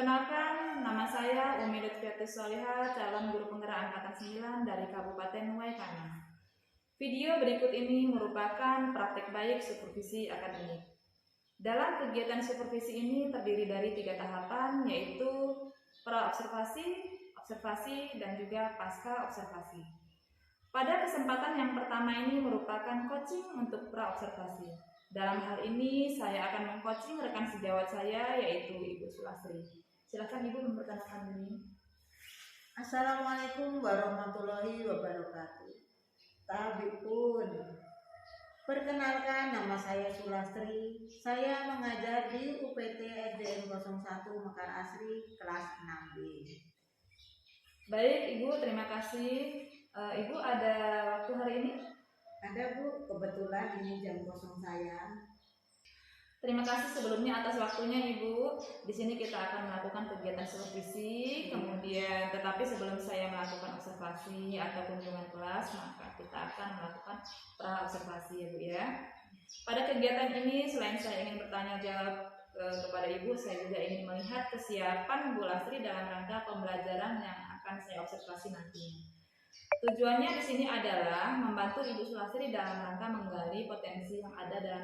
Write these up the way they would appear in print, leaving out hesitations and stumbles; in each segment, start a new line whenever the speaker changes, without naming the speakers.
Perkenalkan, nama saya Umi Lutfiatus Solihah, calon guru penggerak angkatan 9 dari Kabupaten Waikana. Video berikut ini merupakan praktek baik supervisi akademik. Dalam kegiatan supervisi ini terdiri dari 3 tahapan, yaitu pra-observasi, observasi, dan juga pasca observasi. Pada kesempatan yang pertama ini merupakan coaching untuk pra-observasi. Dalam hal ini saya akan mengcoaching rekan sejawat saya, yaitu Ibu Sulastri. Silakan Ibu memperkenalkan diri.
Assalamualaikum warahmatullahi wabarakatuh. Tabipun. Perkenalkan, nama saya Sulastri. Saya mengajar di UPT SDN 01 Mekar Asri kelas 6B.
Baik Ibu, terima kasih. Ibu ada waktu hari ini?
Ada Bu, kebetulan ini jam kosong saya.
Terima kasih sebelumnya atas waktunya Ibu. Di sini kita akan melakukan kegiatan supervisi, kemudian tetapi sebelum saya melakukan observasi atau kunjungan kelas, maka kita akan melakukan pra-observasi ya Bu ya. Pada kegiatan ini selain saya ingin bertanya jawab kepada Ibu, saya juga ingin melihat kesiapan Bu Lastri dalam rangka pembelajaran yang akan saya observasi nantinya. Tujuannya di sini adalah membantu Ibu Sulastri dalam rangka menggali potensi yang ada dalam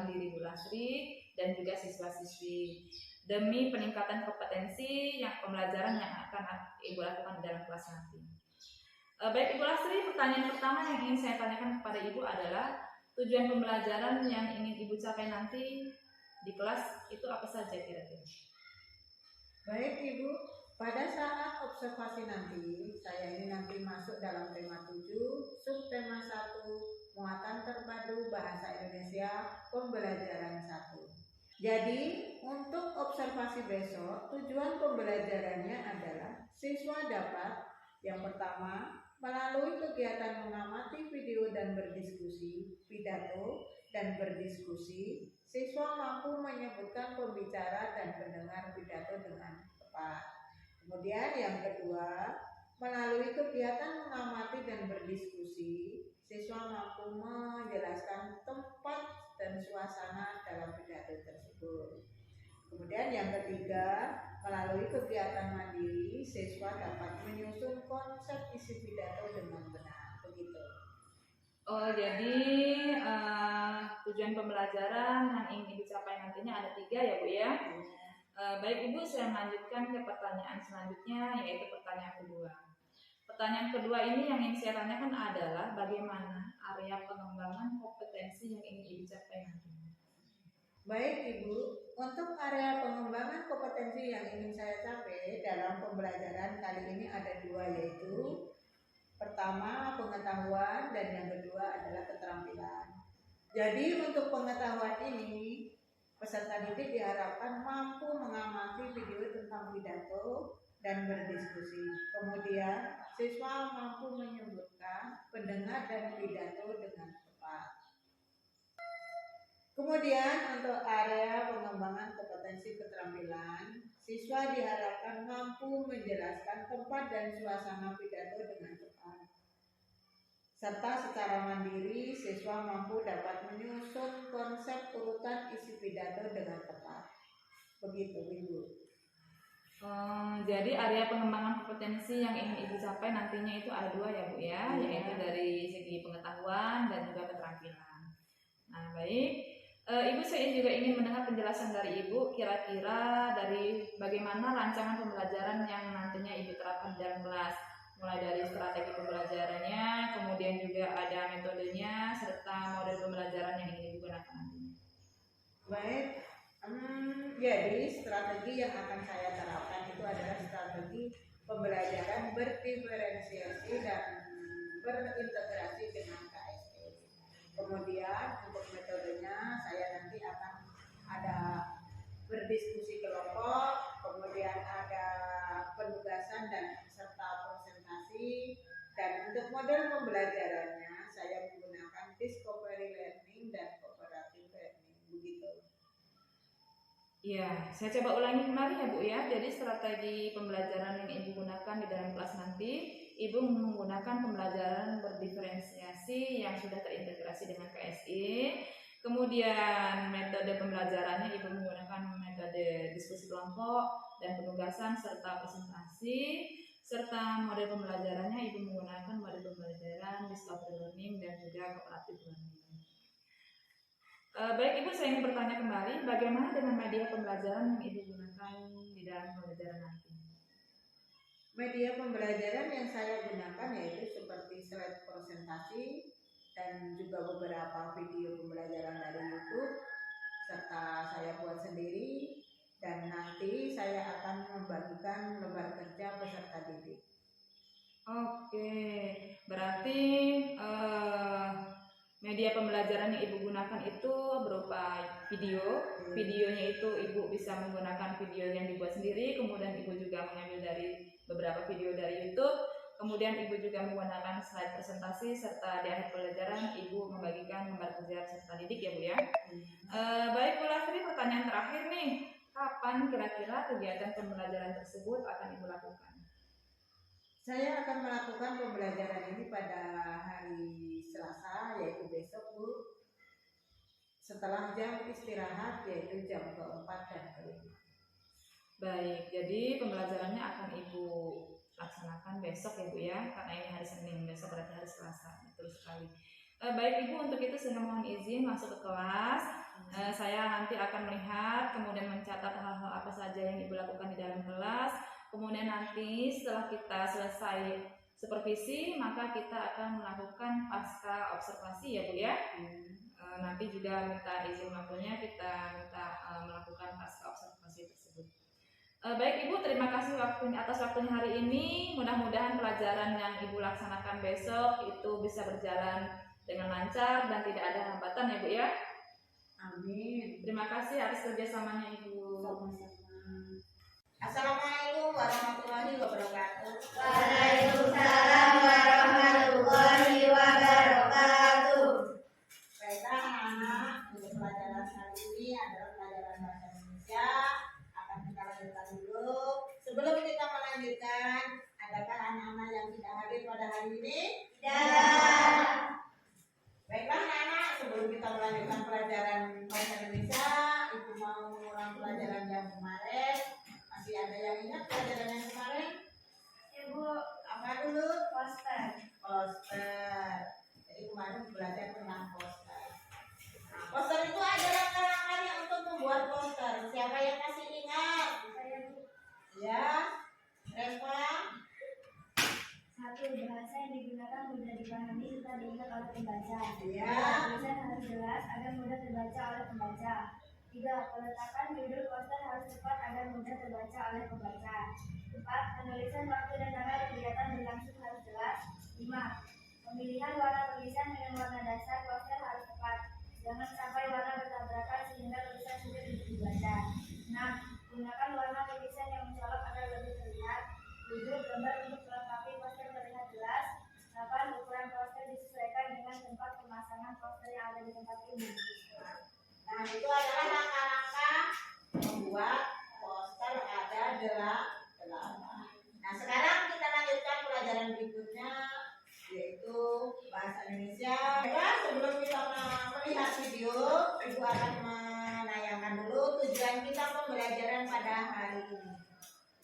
diri Bu Lastri dan juga siswa-siswi demi peningkatan kompetensi yang pembelajaran yang akan Ibu lakukan dalam kelas nanti. Baik Ibu Lastri, pertanyaan pertama yang ingin saya tanyakan kepada Ibu adalah tujuan pembelajaran yang ingin Ibu capai nanti di kelas itu apa saja kira-kira?
Baik Ibu, pada saat observasi nanti, saya ini nanti masuk dalam tema 7, subtema 1, muatan terpadu bahasa Indonesia, pembelajaran 1. Jadi, untuk observasi besok, tujuan pembelajarannya adalah siswa dapat yang pertama, melalui kegiatan mengamati video dan berdiskusi, pidato dan berdiskusi, siswa mampu menyebutkan pembicara dan pendengar pidato dengan tepat. Kemudian yang kedua, melalui kegiatan mengamati dan berdiskusi, siswa mampu menjelaskan tempat dan suasana dalam pidato tersebut. Kemudian yang ketiga, melalui kegiatan mandiri, siswa dapat menyusun konsep isi pidato dengan benar. Begitu.
Oh, jadi tujuan pembelajaran yang ingin dicapai nantinya ada 3 ya Bu ya? Baik Ibu, saya melanjutkan ke pertanyaan selanjutnya, yaitu pertanyaan kedua. Pertanyaan kedua ini yang ingin saya tanyakan adalah bagaimana area pengembangan kompetensi yang ingin Ibu capai nantinya.
Baik Ibu, untuk area pengembangan kompetensi yang ingin saya capai dalam pembelajaran kali ini ada 2, yaitu pertama pengetahuan dan yang kedua adalah keterampilan. Jadi untuk pengetahuan ini, peserta didik diharapkan mampu mengamati video tentang pidato dan berdiskusi. Kemudian, siswa mampu menyebutkan pendengar dan pidato dengan tepat. Kemudian, untuk area pengembangan kompetensi keterampilan, siswa diharapkan mampu menjelaskan tempat dan suasana pidato dengan tepat. Serta secara mandiri, siswa mampu dapat menyusun konsep urutan isi pidato dengan tepat. Begitu Ibu.
Jadi area pengembangan kompetensi yang ingin Ibu capai nantinya itu ada 2 ya Bu ya, yaitu dari segi pengetahuan dan juga keterampilan. Nah baik, Ibu saya juga ingin mendengar penjelasan dari Ibu kira-kira dari bagaimana rancangan pembelajaran yang nantinya Ibu terapkan dalam kelas. Mulai dari strategi pembelajarannya, kemudian juga ada metodenya, serta model pembelajaran yang ingin digunakan nantinya.
Baik, jadi strategi yang akan saya terapkan itu adalah strategi pembelajaran berdiferensiasi dan berintegrasi dengan KSE. Kemudian untuk metodenya saya nanti akan ada berdiskusi kelompok, kemudian ada penugasan dan serta presentasi, dan untuk model pembelajarannya saya menggunakan discovery learning dan cooperative learning. Begitu.
Iya, saya coba ulangi kembali ya Bu ya. Jadi strategi pembelajaran yang Ibu gunakan di dalam kelas nanti, Ibu menggunakan pembelajaran berdiferensiasi yang sudah terintegrasi dengan KSE. Kemudian metode pembelajarannya Ibu menggunakan metode diskusi kelompok, dan penugasan serta presentasi, serta model pembelajarannya Ibu menggunakan model pembelajaran discovery learning dan juga cooperative learning. Baik Ibu, saya ingin bertanya kembali, bagaimana dengan media pembelajaran yang Ibu gunakan di dalam pembelajaran nanti?
Media pembelajaran yang saya gunakan yaitu seperti slide presentasi dan juga beberapa video pembelajaran dari YouTube, serta saya buat sendiri, dan nanti saya akan membagikan lembar kerja peserta didik.
Oke, berarti media pembelajaran yang Ibu gunakan itu berupa video. Videonya itu Ibu bisa menggunakan video yang dibuat sendiri, kemudian Ibu juga mengambil dari beberapa video dari YouTube, kemudian Ibu juga menggunakan slide presentasi, serta di akhir pembelajaran Ibu membagikan lembar kerja peserta didik ya Bu ya. Baik Bu Lastri, pertanyaan terakhir nih, kapan kira-kira kegiatan pembelajaran tersebut akan Ibu lakukan?
Saya akan melakukan pembelajaran ini pada hari Selasa, yaitu besok Bu, setelah jam istirahat, yaitu jam ke-4 dan ke-5.
Baik, jadi pembelajarannya akan Ibu laksanakan besok ya Bu ya, karena ini hari Senin, besok berarti hari Selasa, betul sekali. Baik Ibu, untuk itu saya mohon izin masuk ke kelas. Saya nanti akan melihat, kemudian mencatat hal-hal apa saja yang Ibu lakukan di dalam kelas. Kemudian nanti setelah kita selesai supervisi, maka kita akan melakukan pasca observasi ya Bu ya. Nanti juga minta izin waktunya, kita minta melakukan pasca observasi tersebut. Baik Ibu, terima kasih atas waktunya hari ini. Mudah-mudahan pelajaran yang Ibu laksanakan besok itu bisa berjalan dengan lancar dan tidak ada hambatan ya Bu ya.
Amin.
Terima kasih atas kerjasamanya Ibu.
Sama-sama. Assalamualaikum warahmatullahi wabarakatuh.
Waalaikumsalam warahmatullahi wabarakatuh.
Baiklah anak-anak, untuk pelajaran hari ini adalah pelajaran bahasa Indonesia. Akan kita lanjutkan dulu. Sebelum kita melanjutkan, adakah anak-anak yang tidak hadir pada hari ini?
Tidak.
Baiklah anak-anak, sebelum kita melanjutkan pelajaran bahasa Indonesia, Ibu mau mengulang pelajaran yang kemarin. Masih ada yang ingat pelajaran yang kemarin?
Ibu,
Apa dulu?
poster.
Poster. Jadi kemarin belajar tentang poster. Nah, poster itu adalah rangkaian untuk membuat poster. Siapa yang masih ingat?
Saya Bu.
Ya, Reva.
Satu, bahasa yang digunakan mudah dipahami serta diingat oleh pembaca.
Ya.
Tulisan harus jelas agar mudah terbaca oleh pembaca. 3. Peletakan judul poster harus tepat agar mudah terbaca oleh pembaca. 4. Penulisan waktu dan tanggal kegiatan berlangsung harus jelas. 5. Pemilihan warna tulisan dengan warna dasar poster harus tepat. Jangan sampai warna bertabrakan sehingga tulisan sulit untuk dibaca. 6. Gunakan warna tulisan yang mencolok agar lebih terlihat. 7. Gambar untuk melengkapi poster terlihat jelas. 8. Ukuran poster disesuaikan dengan tempat pemasangan poster yang ada di tempat umum.
Nah, itu adalah langkah-langkah membuat poster ada 8. Nah, sekarang kita lanjutkan pelajaran berikutnya, yaitu bahasa Indonesia. Baiklah, sebelum kita melihat video, Ibu akan menayangkan dulu tujuan kita pembelajaran pada hari ini.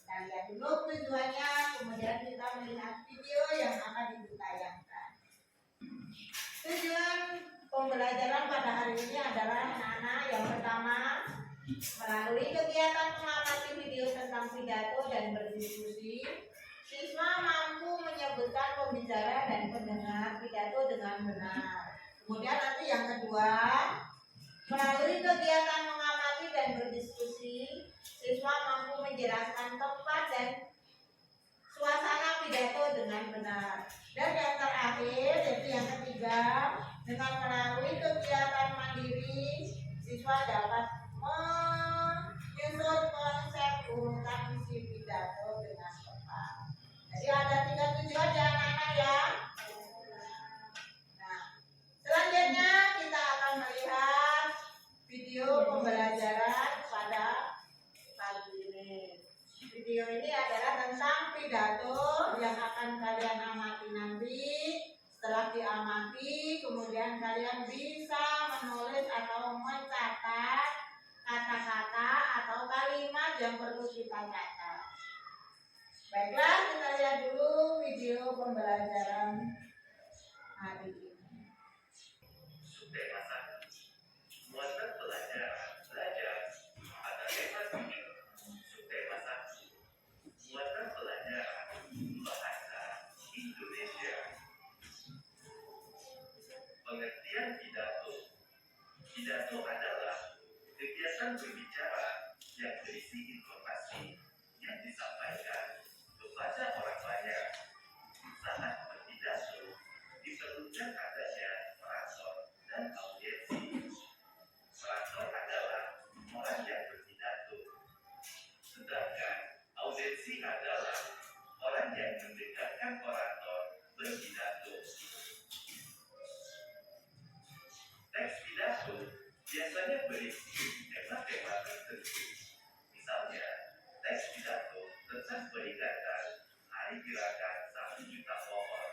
Kita lihat dulu tujuannya, kemudian kita melihat video yang akan Ibu tayangkan. Tujuan pembelajaran pada hari ini adalah anak-anak yang pertama, melalui kegiatan mengamati video tentang pidato dan berdiskusi, siswa mampu menyebutkan pembicara dan pendengar pidato dengan benar. Kemudian nanti yang kedua, melalui kegiatan mengamati dan berdiskusi, siswa mampu menjelaskan tempat dan suasana pidato dengan benar. Dan yang terakhir, yaitu yang ketiga, dengan melalui kegiatan mandiri, siswa dapat menyusun konsep urutan isi pidato dengan tepat. Jadi ada 3 tujuan ya anak-anak ya. Nah, selanjutnya kita akan melihat video pembelajaran pada pagi ini. Video ini adalah tentang pidato yang akan kalian amati nanti. Setelah diamati, kemudian kalian bisa menulis atau mencatat kata-kata atau kalimat kalimat yang perlu kita catat. Baiklah, kita lihat dulu video pembelajaran hari ini.
Subtema 1. Muatan pelajaran belajar pada tema 7. Subtema 1. Muatan pelajaran bahasa Indonesia. Pengertian pidato. Pidato adalah kegiatan berbicara yang berisi informasi yang disampaikan kepada orang banyak. Saat berpidato, diperlukan adanya orator dan audiensi. Orator adalah orang yang berpidato, sedangkan audiensi adalah orang yang mendengarkan orator berpidato. Teks pidato biasanya berisi tema-tema tertentu. Misalnya, teks pidato tentang peringatan Hari Gerakan 1 Juta Pohon.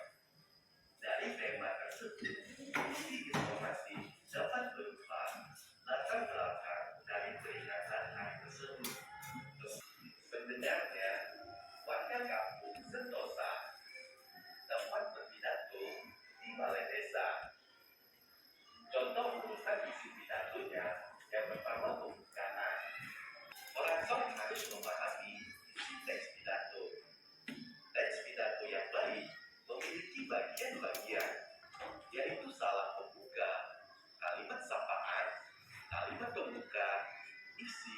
Dari tema tersebut, isi informasi dapat berupa latar belakang dari peringatan hari tersebut. Sebenarnya, warga kampung Sentosa dapat berpidato di balai desa. Contoh urusan isi pidatonya yang pertama pembukaan. Orator harus memahami isi teks pidato. Teks pidato yang baik memiliki bagian-bagian, yaitu salam pembuka, kalimat sapaan, kalimat pembuka, isi,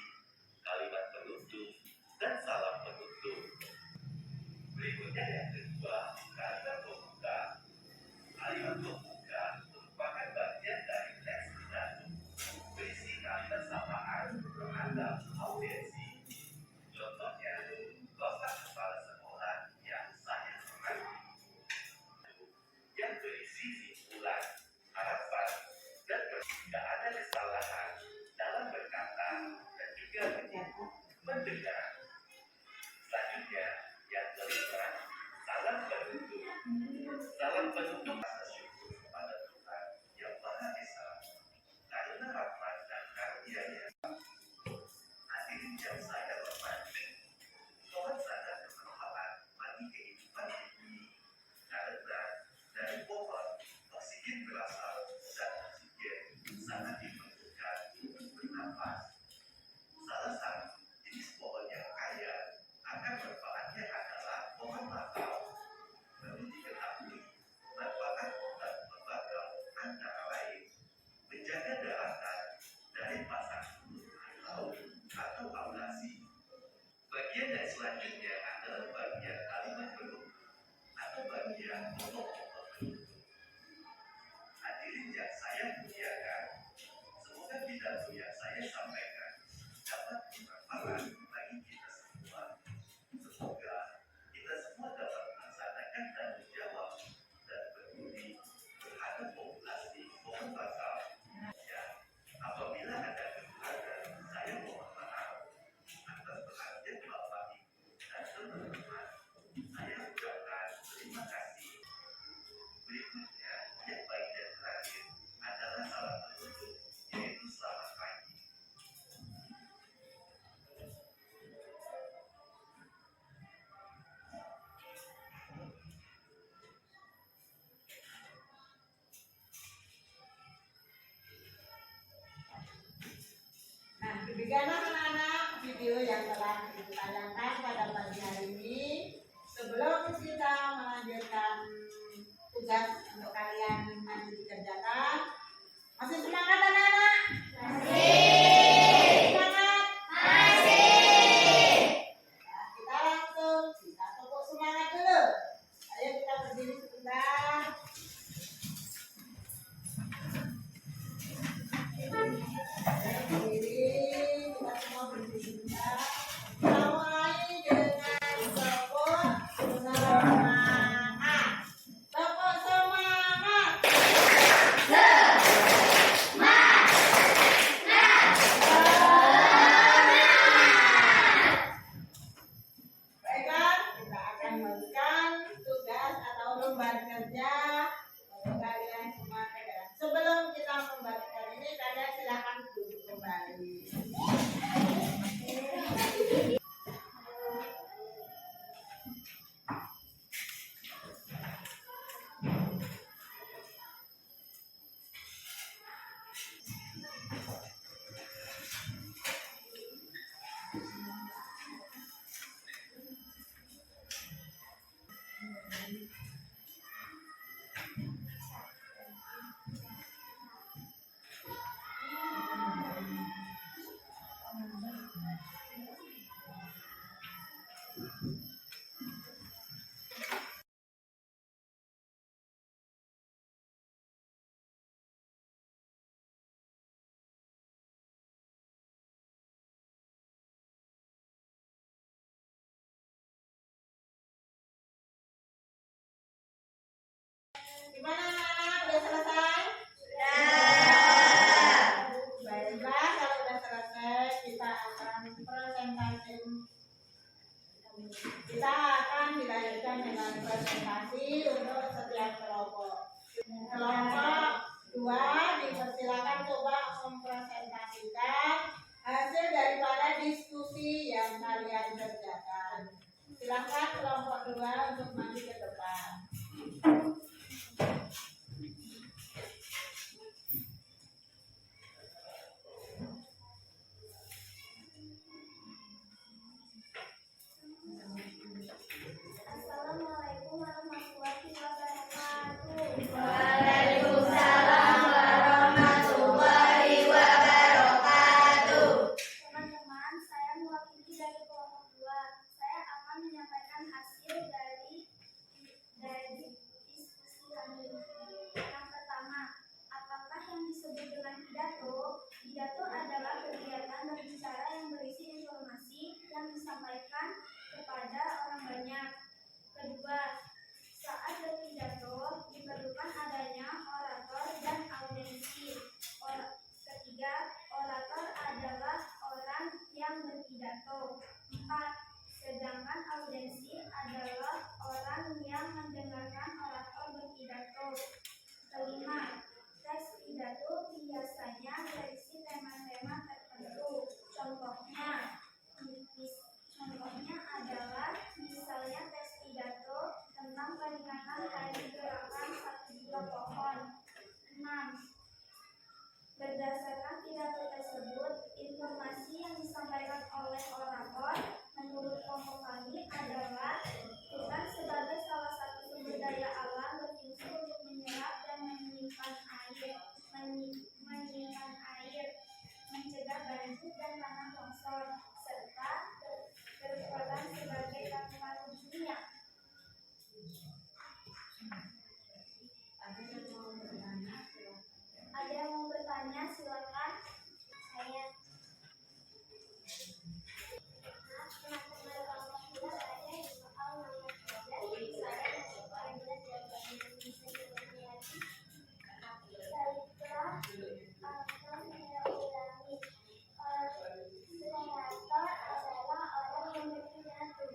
kalimat penutup, dan salam penutup. Berikutnya yang kedua, kalimat pembuka. Kalimat pembuka merupakan bagian dari teks pidato, berisi kalimat sapaan terhadap audiensi. Contohnya, Bapak Kepala Sekolah yang saya hormati, yang berisi simpulan, harapan, dan tidak ada kesalahan dalam berkata dan juga mendengar. Selanjutnya, yang kelima, salam penutup. Salam penutup rasa syukur kepada Tuhan yang Maha Esa karena rahmat dan karunia-Nya. Hadirin yang saya hormati, Tuhan sangat bermanfaat bagi kehidupan bumi karena dari pohon oksigen berasal dan oksigen sangat diperlukan untuk bernafas. Salah satu jenis pohon yang kaya akan manfaatnya adalah pohon bakau. Perlu diketahui, manfaat pohon bakau antara lain menjaga daratan dari pasang surut air laut atau abrasi. Bagian yang selanjutnya adalah bagian kalimat penutup atau bagian pokok-pokok penutup. Hadirin yang saya muliakan, semoga pidato yang saya sampaikan dapat bermanfaat bagi kita semua. Semoga kita semua dapat melaksanakan tanggung jawab dan peduli terhadap populasi pohon bakau. Ya, apabila ada kekurangan, saya mohon maaf atas perhatian Bapak Ibu dan teman-teman. Saya ucapkan terima kasih. Berikutnya, yang baik dan terakhir adalah salam penutup, yaitu selamat pagi.
Nah, demikianlah anak-anak video yang telah ditayangkan pada pagi hari ini. Sebelum kita melanjutkan tugas untuk kalian nanti dikerjakan, masih semangat anak-anak? Masih. Semangat? Masih. Nah, kita langsung kita tepuk semangat dulu. Ayo kita berdiri sebentar. Berdiri, kita semua berdiri sebentar. Kita mulai dengan tepuk semangat. Tepuk semangat.
Teman-teman, saya mewakili dari kelompok 2. Saya akan menyampaikan hasil dari diskusi kami. Yang pertama, apakah yang disebut dengan pidato? Pidato adalah kegiatan berbicara yang berisi informasi yang disampaikan kepada orang banyak. Kedua, saat berpidato diperlukan adanya orator dan audiensi. Ketiga, orator adalah orang yang berpidato. 4. Sedangkan audiensi adalah orang yang mendengarkan orator berpidato. Kelima, teks pidato biasanya berisi tema-tema tertentu. Contohnya adalah misalnya teks pidato tentang peringatan hari gerakan 1 juta pohon. 6. Berdasarkan pidato tersebut, informasi yang disampaikan oleh orator menurut kelompok kami adalah hutan sebagai salah satu sumber daya alam berfungsi untuk menyerap dan menyimpan air, mencegah banjir dan tanah longsor, serta berperan sebagai paru-paru dunia. Ada yang mau bertanya, silakan. Saya teman-teman kelompok 2, saya soal nomor 13. Saya akan belajar bahasa Indonesia seperti lagi. Baiklah, akan saya ulangi. Kreator adalah orang yang berpidato.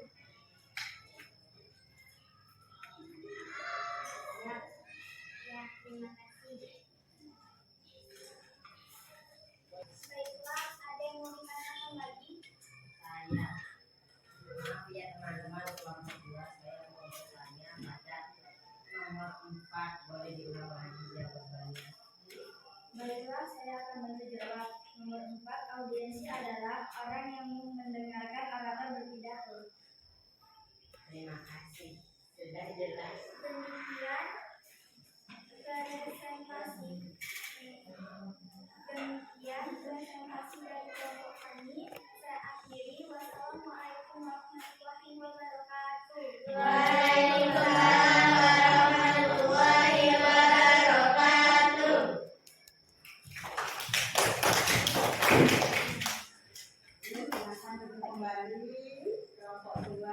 Ya, terima kasih. Baiklah, ada yang mau ditanyakan lagi?
Saya, maaf ya teman-teman kelompok 2, saya mau bertanya pada nomor 4, boleh diulang lagi jawabannya.
Baiklah, saya akan bantu jawab. Nomor 4, audiensi adalah orang yang mendengarkan orator berpidato.
Terima kasih, sudah jelas.
Demikian presentasi dari kelompok kami. Saya akhiri. Wassalamualaikum warahmatullahi wabarakatuh.
Waalaikumsalam warahmatullahi wabarakatuh.
Ini silakan duduk kembali kelompok 2.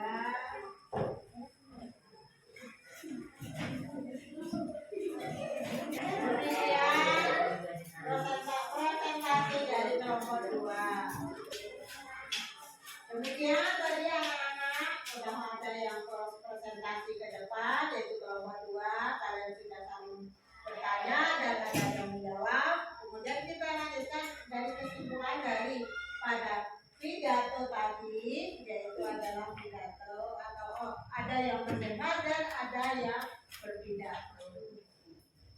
Presentasi dari kelompok 2. Demikian tadi anak-anak sudah ada yang presentasi ke depan, yaitu kelompok 2. Kalian sudah saling bertanya dan ada yang menjawab. Kemudian kita lanjutkan dari kesimpulan dari pada pidato tadi, yaitu adalah pidato atau ada yang mendengar dan ada yang berpidato.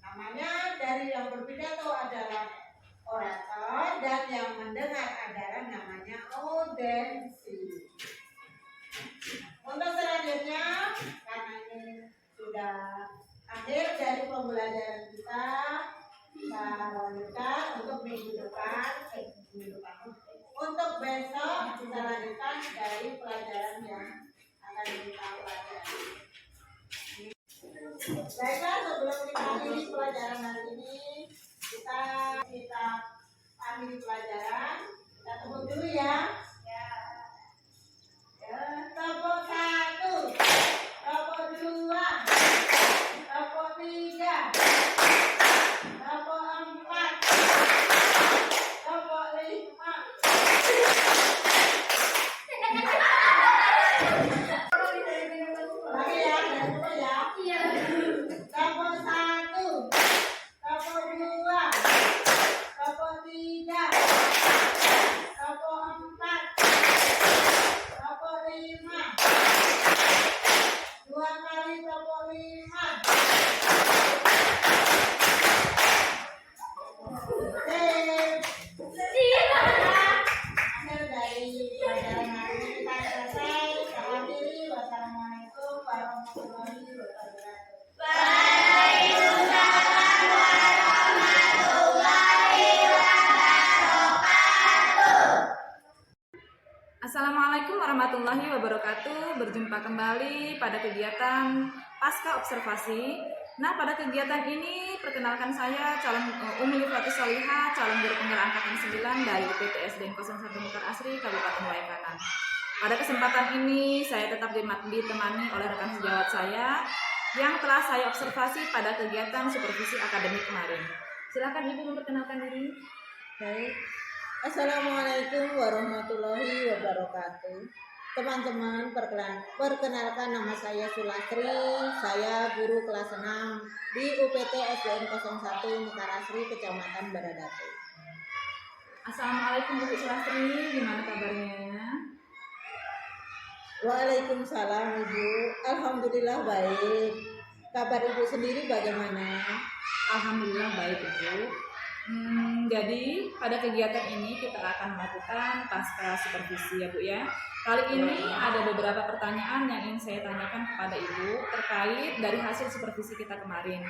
Namanya dari yang berpidato adalah orator dan yang mendengar adalah namanya audiensi. Untuk selanjutnya, karena ini sudah akhir dari pembelajaran kita lanjutkan untuk minggu depan. Untuk besok kita lanjutkan dari pelajaran yang akan kita pelajari. Baiklah, sebelum kita akhiri pelajaran hari ini, kita akhiri pelajaran. Kita tepuk dulu ya. Tepuk 1, tepuk 2, tepuk 3, tepuk 4, tepuk 5. Lagi ya, tepuk ya. Tepuk 1, tepuk 2, tepuk 3, tepuk 4,
warahmatullahi wabarakatuh. Berjumpa kembali pada kegiatan Pasca Observasi. Nah, pada kegiatan ini perkenalkan saya calon Umi Liflatus Solihah, calon guru penggerak angkatan 9 dari UPT SDN 01 Mekar Asri, Kabupaten Waikanan. Pada kesempatan ini saya tetap ditemani oleh rekan sejawat saya yang telah saya observasi pada kegiatan supervisi akademik kemarin. Silakan Ibu memperkenalkan diri.
Baik. Assalamualaikum warahmatullahi wabarakatuh. Teman-teman, perkenalkan nama saya Sulastri. Saya guru kelas 6 di UPT SDN 01 Mekar Asri, Kecamatan Baradatu.
Assalamualaikum Bu Sulastri, gimana kabarnya?
Waalaikumsalam Ibu. Alhamdulillah baik. Kabar Ibu sendiri bagaimana?
Alhamdulillah baik Ibu. Jadi pada kegiatan ini kita akan melakukan pasca supervisi ya Bu ya. Kali ini ada beberapa pertanyaan yang ingin saya tanyakan kepada Ibu terkait dari hasil supervisi kita kemarin.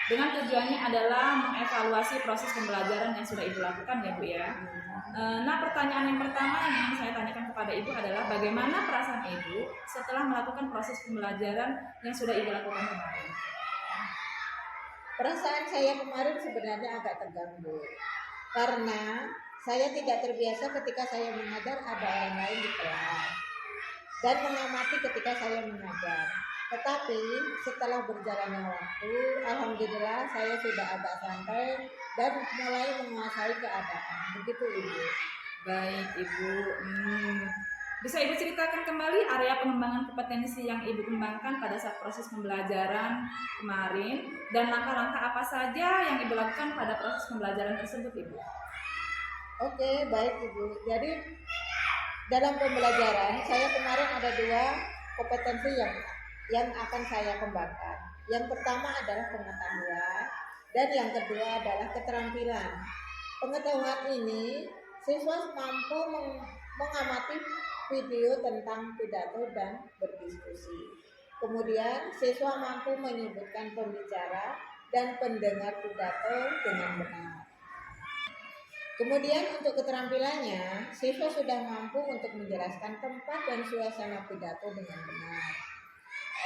Dengan tujuannya adalah mengevaluasi proses pembelajaran yang sudah Ibu lakukan ya Bu ya. Nah, pertanyaan yang pertama yang ingin saya tanyakan kepada Ibu adalah bagaimana perasaan Ibu setelah melakukan proses pembelajaran yang sudah Ibu lakukan kemarin?
Perasaan saya kemarin sebenarnya agak terganggu karena saya tidak terbiasa ketika saya mengajar ada orang lain di kelas dan mengamati ketika saya mengajar. Tetapi setelah berjalannya waktu, alhamdulillah saya sudah agak santai dan mulai menguasai keadaan. Begitu Ibu.
Baik Ibu. Bisa Ibu ceritakan kembali area pengembangan kompetensi yang Ibu kembangkan pada saat proses pembelajaran kemarin dan langkah-langkah apa saja yang Ibu lakukan pada proses pembelajaran tersebut Ibu?
Oke, baik Ibu. Jadi dalam pembelajaran saya kemarin ada 2 kompetensi yang akan saya kembangkan. Yang pertama adalah pengetahuan dan yang kedua adalah keterampilan. Pengetahuan ini siswa mampu mengamati video tentang pidato dan berdiskusi. Kemudian siswa mampu menyebutkan pembicara dan pendengar pidato dengan benar. Kemudian untuk keterampilannya, siswa sudah mampu untuk menjelaskan tempat dan suasana pidato dengan benar.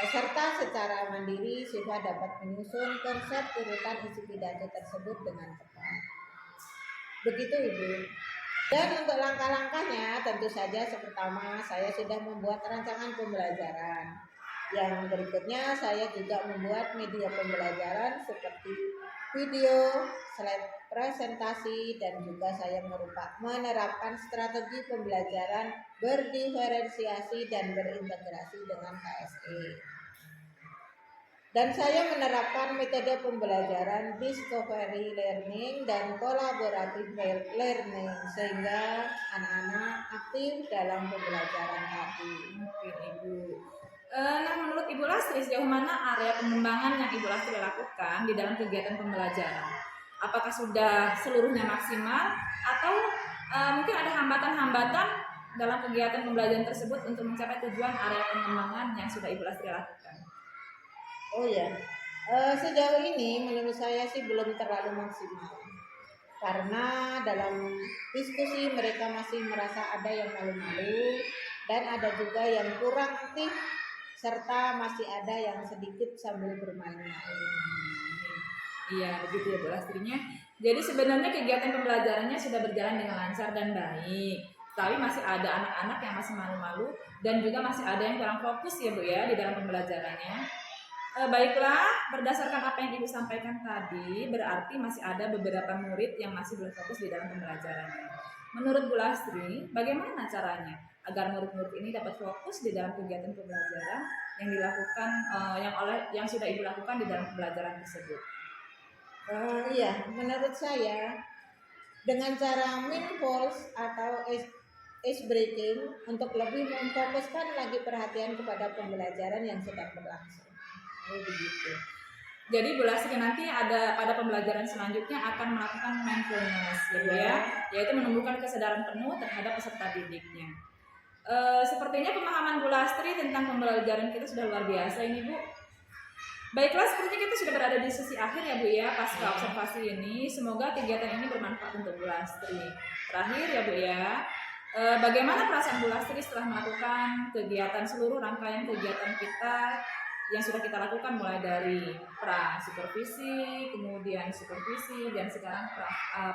Serta secara mandiri siswa dapat menyusun konsep urutan isi pidato tersebut dengan tepat. Begitu Ibu. Dan untuk langkah-langkahnya tentu saja pertama saya sudah membuat rancangan pembelajaran. Yang berikutnya saya juga membuat media pembelajaran seperti video, slide presentasi, dan juga saya menerapkan strategi pembelajaran berdiferensiasi dan berintegrasi dengan KSE. Dan saya menerapkan metode pembelajaran discovery learning dan collaborative learning sehingga anak-anak aktif dalam pembelajaran tadi.
Oke Ibu. Nah, menurut Ibu Lastri sejauh mana area pengembangan yang Ibu Lastri lakukan di dalam kegiatan pembelajaran? Apakah sudah seluruhnya maksimal atau mungkin ada hambatan-hambatan dalam kegiatan pembelajaran tersebut untuk mencapai tujuan area pengembangan yang sudah Ibu Lastri lakukan?
Oh ya, sejauh ini menurut saya sih belum terlalu maksimal karena dalam diskusi mereka masih merasa ada yang malu-malu dan ada juga yang kurang aktif serta masih ada yang sedikit sambil bermain-main.
Iya, begitu ya Bu Lastrinya. Jadi sebenarnya kegiatan pembelajarannya sudah berjalan dengan lancar dan baik. Tapi masih ada anak-anak yang masih malu-malu dan juga masih ada yang kurang fokus ya Bu ya di dalam pembelajarannya. Baiklah, berdasarkan apa yang Ibu sampaikan tadi, berarti masih ada beberapa murid yang masih belum fokus di dalam pembelajarannya. Menurut Bu Lastri, bagaimana caranya agar murid-murid ini dapat fokus di dalam kegiatan pembelajaran yang dilakukan yang sudah Ibu lakukan di dalam pembelajaran tersebut?
Iya, menurut saya dengan cara min-pause atau ice breaking untuk lebih memfokuskan lagi perhatian kepada pembelajaran yang sedang berlangsung. Begitu.
Jadi Bu Lastri nanti ada pada pembelajaran selanjutnya akan melakukan mindfulness ya, yaitu menumbuhkan kesadaran penuh terhadap peserta didiknya. Sepertinya pemahaman Bu Lastri tentang pembelajaran kita sudah luar biasa ini Bu. Baiklah, sepertinya kita sudah berada di sesi akhir ya Bu ya pasca observasi ini. Semoga kegiatan ini bermanfaat untuk Bu Lastri. Terakhir ya Bu ya, Bagaimana perasaan Bu Lastri setelah melakukan kegiatan seluruh rangkaian kegiatan kita yang sudah kita lakukan mulai dari pra supervisi, kemudian supervisi, dan sekarang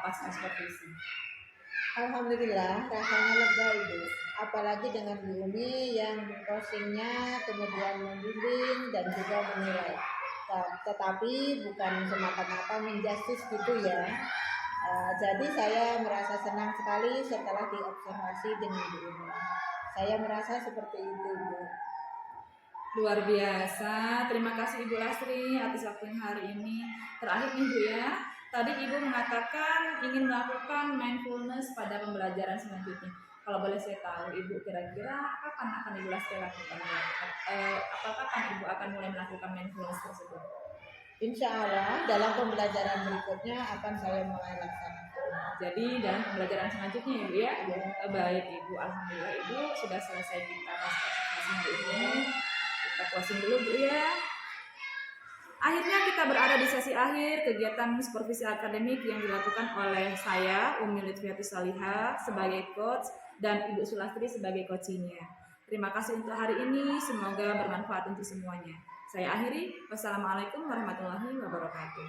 pasca supervisi?
Alhamdulillah rasanya lega Ibu. Apalagi dengan Bu Umi yang coachingnya kemudian membimbing dan juga menilai. Tetapi bukan semata-mata menjustis gitu ya. Jadi saya merasa senang sekali setelah diobservasi dengan Bu Umi. Saya merasa seperti itu Bu.
Luar biasa, terima kasih Ibu Lastri atas waktunya hari ini. Terakhir nih Bu ya, tadi Ibu mengatakan ingin melakukan mindfulness pada pembelajaran selanjutnya. Kalau boleh saya tahu Ibu kira-kira kapan akan Ibu Lastri lakukan? Apakah kapan Ibu akan mulai melakukan mindfulness tersebut?
Insya Allah dalam pembelajaran berikutnya akan saya mulai laksanakan.
Jadi dalam pembelajaran selanjutnya ya Bu ya?
Ya.
Baik Ibu, alhamdulillah Ibu sudah selesai kita observasi hari ini. Kita closing dulu Bu ya. Akhirnya kita berada di sesi akhir kegiatan supervisi akademik yang dilakukan oleh saya Umi Lutfiati Salihah sebagai coach dan Ibu Sulastri sebagai coachingnya. Terima kasih untuk hari ini, semoga bermanfaat untuk semuanya. Saya akhiri, wassalamualaikum warahmatullahi wabarakatuh.